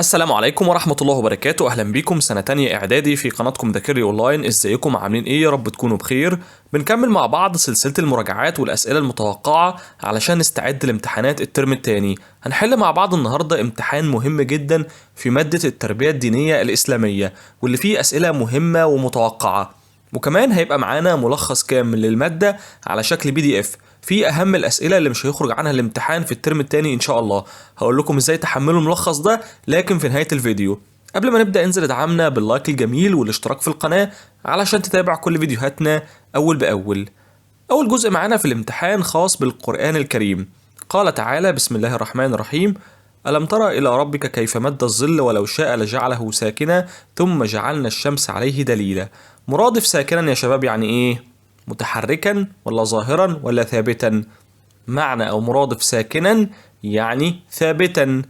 السلام عليكم ورحمة الله وبركاته. أهلا بيكم سنة تانية إعدادي في قناتكم ذاكري أونلاين. إزيكم عاملين إيه؟ يا رب تكونوا بخير. بنكمل مع بعض سلسلة المراجعات والأسئلة المتوقعة علشان نستعد لامتحانات الترم التاني. هنحل مع بعض النهاردة امتحان مهم جدا في مادة التربية الدينية الإسلامية، واللي فيه أسئلة مهمة ومتوقعة، وكمان هيبقى معانا ملخص كامل للمادة على شكل PDF في اهم الاسئله اللي مش هيخرج عنها الامتحان في الترم التاني ان شاء الله. هقول لكم ازاي تحملوا الملخص ده لكن في نهايه الفيديو. قبل ما نبدا انزل ادعمنا باللايك الجميل والاشتراك في القناه علشان تتابع كل فيديوهاتنا اول باول. اول جزء معانا في الامتحان خاص بالقران الكريم. قال تعالى: بسم الله الرحمن الرحيم: ألم تر إلى ربك كيف مد الظل ولو شاء لجعله ساكنا ثم جعلنا الشمس عليه دليلا. مرادف ساكنا يا شباب يعني إيه؟ متحركا ولا ظاهرا ولا ثابتا؟ معنى أو مرادف ساكنا يعني ثابتا.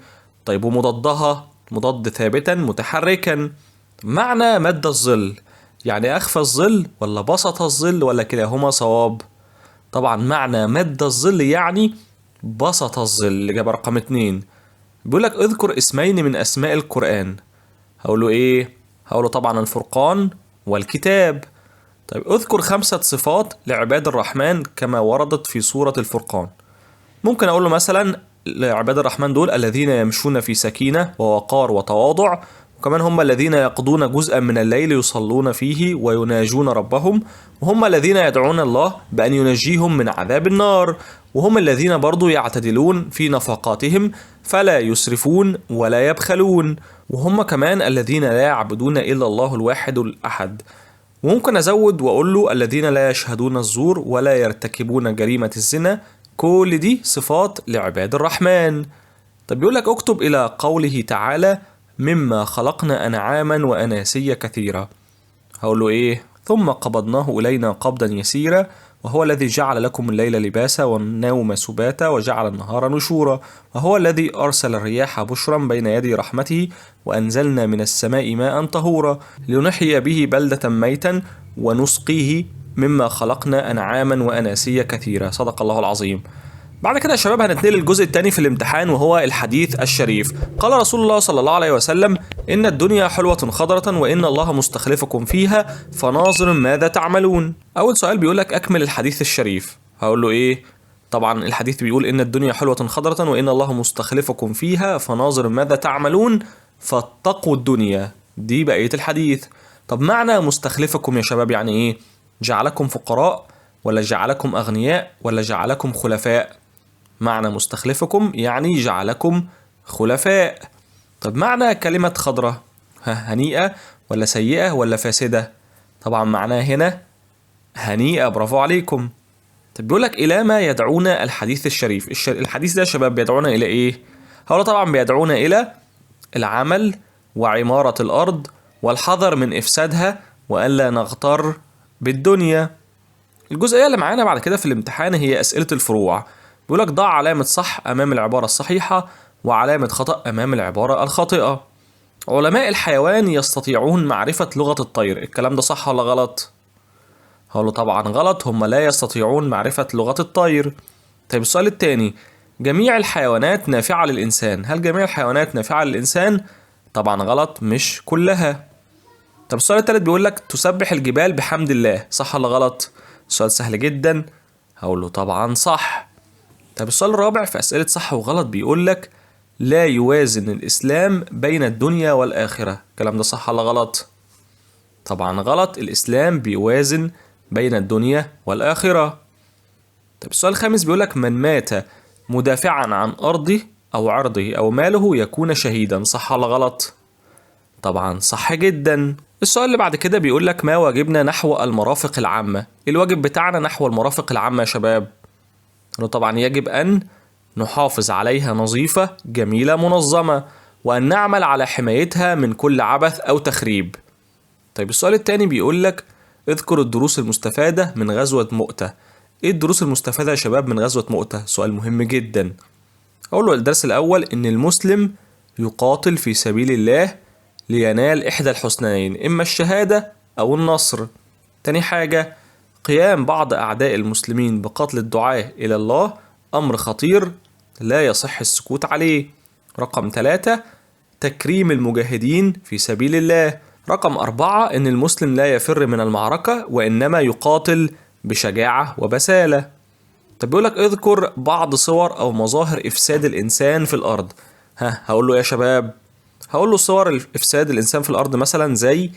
طيب ومضادها؟ مضاد ثابتا متحركا. معنى مد الظل يعني أخفى الظل ولا بسط الظل ولا كلاهما صواب؟ طبعا معنى مد الظل يعني بسط الظل، الإجابة رقم 2. بيقولك اذكر اسمين من أسماء القرآن. هقوله إيه؟ هقوله طبعا الفرقان والكتاب. طيب اذكر 5 صفات لعباد الرحمن كما وردت في سورة الفرقان. ممكن أقوله مثلا لعباد الرحمن دول الذين يمشون في سكينة ووقار وتواضع، وكمان هم الذين يقضون جزءا من الليل يصلون فيه ويناجون ربهم، وهم الذين يدعون الله بأن ينجيهم من عذاب النار، وهم الذين برضو يعتدلون في نفقاتهم فلا يسرفون ولا يبخلون، وهم كمان الذين لا يعبدون إلا الله الواحد الأحد. وممكن أزود وأقول له الذين لا يشهدون الزور ولا يرتكبون جريمة الزنا. كل دي صفات لعباد الرحمن. طب بيقولك اكتب إلى قوله تعالى: مما خلقنا أنعاما وأناسيا كثيرا. هقول له إيه؟ ثم قبضناه إلينا قبضا يسيرا وهو الذي جعل لكم الليل لباسا والنوم سباتا وجعل النهار نشورا وهو الذي أرسل الرياح بشرا بين يدي رحمته وأنزلنا من السماء ماء طهورا لنحيي به بلدة ميتا ونسقيه مما خلقنا أنعاما وأناسيا كثيرا. صدق الله العظيم. بعد كده يا شباب هنتنقل للجزء الثاني في الامتحان وهو الحديث الشريف. قال رسول الله صلى الله عليه وسلم: إن الدنيا حلوة خضرة وإن الله مستخلفكم فيها فناظر ماذا تعملون. أول سؤال بيقولك أكمل الحديث الشريف. هقول له إيه؟ طبعا الحديث بيقول إن الدنيا حلوة خضرة وإن الله مستخلفكم فيها فناظر ماذا تعملون فاتقوا الدنيا. دي بقية الحديث. طب معنى مستخلفكم يا شباب يعني إيه؟ جعلكم فقراء ولا جعلكم أغنياء ولا جعلكم خلفاء؟ معنى مستخلفكم يعني جعلكم خلفاء. طب معنى كلمة خضرة هنيئة ولا سيئة ولا فاسدة؟ طبعا معناها هنا هنيئة، برافو عليكم. طب بيقولك إلى ما يدعونا الحديث الشريف. الحديث ده يا شباب بيدعونا إلى إيه؟ هو طبعا بيدعونا إلى العمل وعمارة الأرض والحذر من إفسادها وألا نغتر بالدنيا. الجزئية اللي معانا بعد كده في الامتحان هي أسئلة الفروع. بيقولك ضع علامة صح أمام العبارة الصحيحة وعلامة خطأ أمام العبارة الخاطئة. علماء الحيوان يستطيعون معرفة لغة الطير. الكلام ده صح ولا غلط؟ هقوله طبعا غلط، هم لا يستطيعون معرفة لغة الطير. طيب السؤال التاني: جميع الحيوانات نافعة للإنسان. هل جميع الحيوانات نافعة للإنسان؟ طبعا غلط، مش كلها. طب السؤال التالت بيقولك تسبح الجبال بحمد الله. صح ولا غلط؟ السؤال سهل جدا، هقوله طبعا صح. طب السؤال الرابع في أسئلة صح وغلط بيقولك لا يوازن الإسلام بين الدنيا والآخرة. الكلام ده صح ولا غلط؟ طبعا غلط، الإسلام بيوازن بين الدنيا والآخرة. طب السؤال الخامس بيقولك من مات مدافعا عن أرضه أو عرضه أو ماله يكون شهيدا. صح ولا غلط؟ طبعا صح جدا. السؤال اللي بعد كده بيقولك ما واجبنا نحو المرافق العامة. الواجب بتاعنا نحو المرافق العامة يا شباب؟ طبعا يجب أن نحافظ عليها نظيفة جميلة منظمة وأن نعمل على حمايتها من كل عبث أو تخريب. طيب السؤال التاني بيقولك اذكر الدروس المستفادة من غزوة مؤتة. ايه الدروس المستفادة يا شباب من غزوة مؤتة؟ سؤال مهم جدا. أقول له الدرس الأول إن المسلم يقاتل في سبيل الله لينال إحدى الحسنيين، إما الشهادة أو النصر. تاني حاجة قيام بعض أعداء المسلمين بقتل الدعاة إلى الله أمر خطير لا يصح السكوت عليه. رقم 3 تكريم المجاهدين في سبيل الله. رقم 4 إن المسلم لا يفر من المعركة وإنما يقاتل بشجاعة وبسالة. طب بيقولك اذكر بعض صور أو مظاهر إفساد الإنسان في الأرض. هقول له يا شباب، هقول له صور إفساد الإنسان في الأرض مثلا زي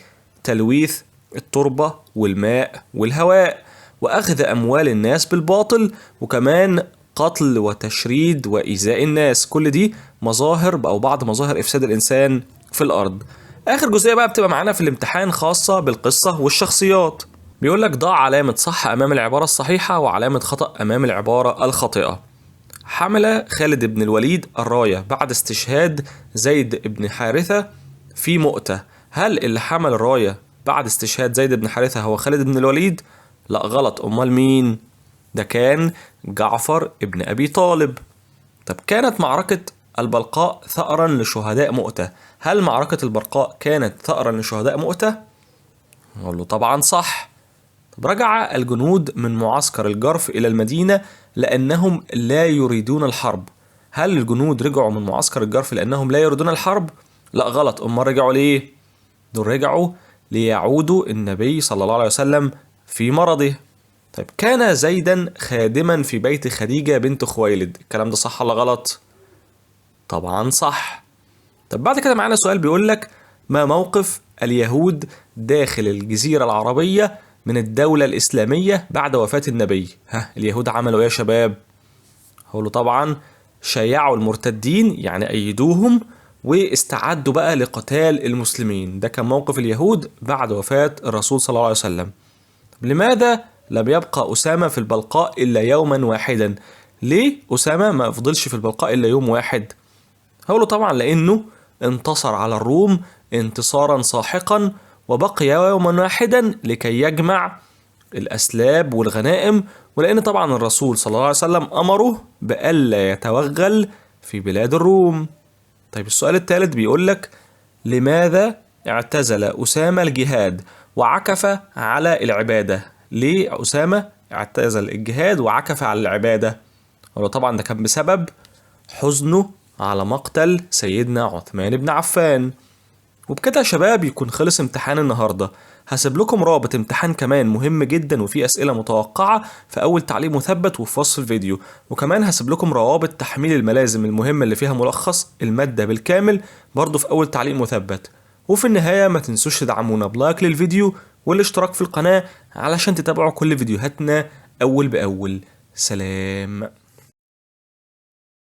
تلويث التربة والماء والهواء، وأخذ أموال الناس بالباطل، وكمان قتل وتشريد وإيذاء الناس. كل دي مظاهر أو بعض مظاهر إفساد الإنسان في الأرض. آخر جزئية بقى بتبقى معانا في الامتحان خاصة بالقصة والشخصيات. بيقولك ضع علامة صح أمام العبارة الصحيحة وعلامة خطأ أمام العبارة الخاطئة. حمل خالد بن الوليد الراية بعد استشهاد زيد بن حارثة في مؤتة. هل اللي حمل الراية بعد استشهاد زيد بن حارثة هو خالد بن الوليد؟ لا غلط، أمال مين؟ ده كان جعفر ابن أبي طالب. طب كانت معركة البلقاء ثأرا لشهداء مؤتة. هل معركة البلقاء كانت ثأرا لشهداء مؤتة؟ نقول له طبعا صح. طب رجع الجنود من معسكر الجرف إلى المدينة لأنهم لا يريدون الحرب. هل الجنود رجعوا من معسكر الجرف لأنهم لا يريدون الحرب؟ لا غلط، أمال رجعوا ليه؟ دول رجعوا ليعودوا النبي صلى الله عليه وسلم في مرضه. طيب كان زيدا خادما في بيت خديجة بنت خويلد. الكلام ده صح ولا غلط؟ طبعا صح. طب بعد كده معانا سؤال بيقولك ما موقف اليهود داخل الجزيرة العربية من الدولة الإسلامية بعد وفاة النبي؟ اليهود عملوا ايه يا شباب؟ هقوله طبعا شيعوا المرتدين، يعني أيدوهم واستعدوا بقى لقتال المسلمين. ده كان موقف اليهود بعد وفاة الرسول صلى الله عليه وسلم. لماذا لم يبقى أسامة في البلقاء إلا يوما واحدا؟ ليه أسامة ما فضلش في البلقاء إلا يوم واحد؟ هقوله طبعا لأنه انتصر على الروم انتصارا ساحقا وبقي يوما واحدا لكي يجمع الأسلاب والغنائم، ولأن طبعا الرسول صلى الله عليه وسلم أمره بألا يتوغل في بلاد الروم. طيب السؤال الثالث بيقولك لماذا اعتزل أسامة الجهاد وعكف على العبادة؟ ليه أسامة اعتزل الجهاد وعكف على العبادة؟ طبعا ده كان بسبب حزنه على مقتل سيدنا عثمان بن عفان. وبكده يا شباب يكون خلص امتحان النهاردة. هسيب لكم رابط امتحان كمان مهم جدا وفيه أسئلة متوقعة في أول تعليق مثبت وفي وصف الفيديو، وكمان هسيب لكم روابط تحميل الملازم المهمة اللي فيها ملخص المادة بالكامل برضو في أول تعليق مثبت. وفي النهاية ما تنسوش تدعمونا بلايك للفيديو والاشتراك في القناة علشان تتابعوا كل فيديوهاتنا أول بأول. سلام.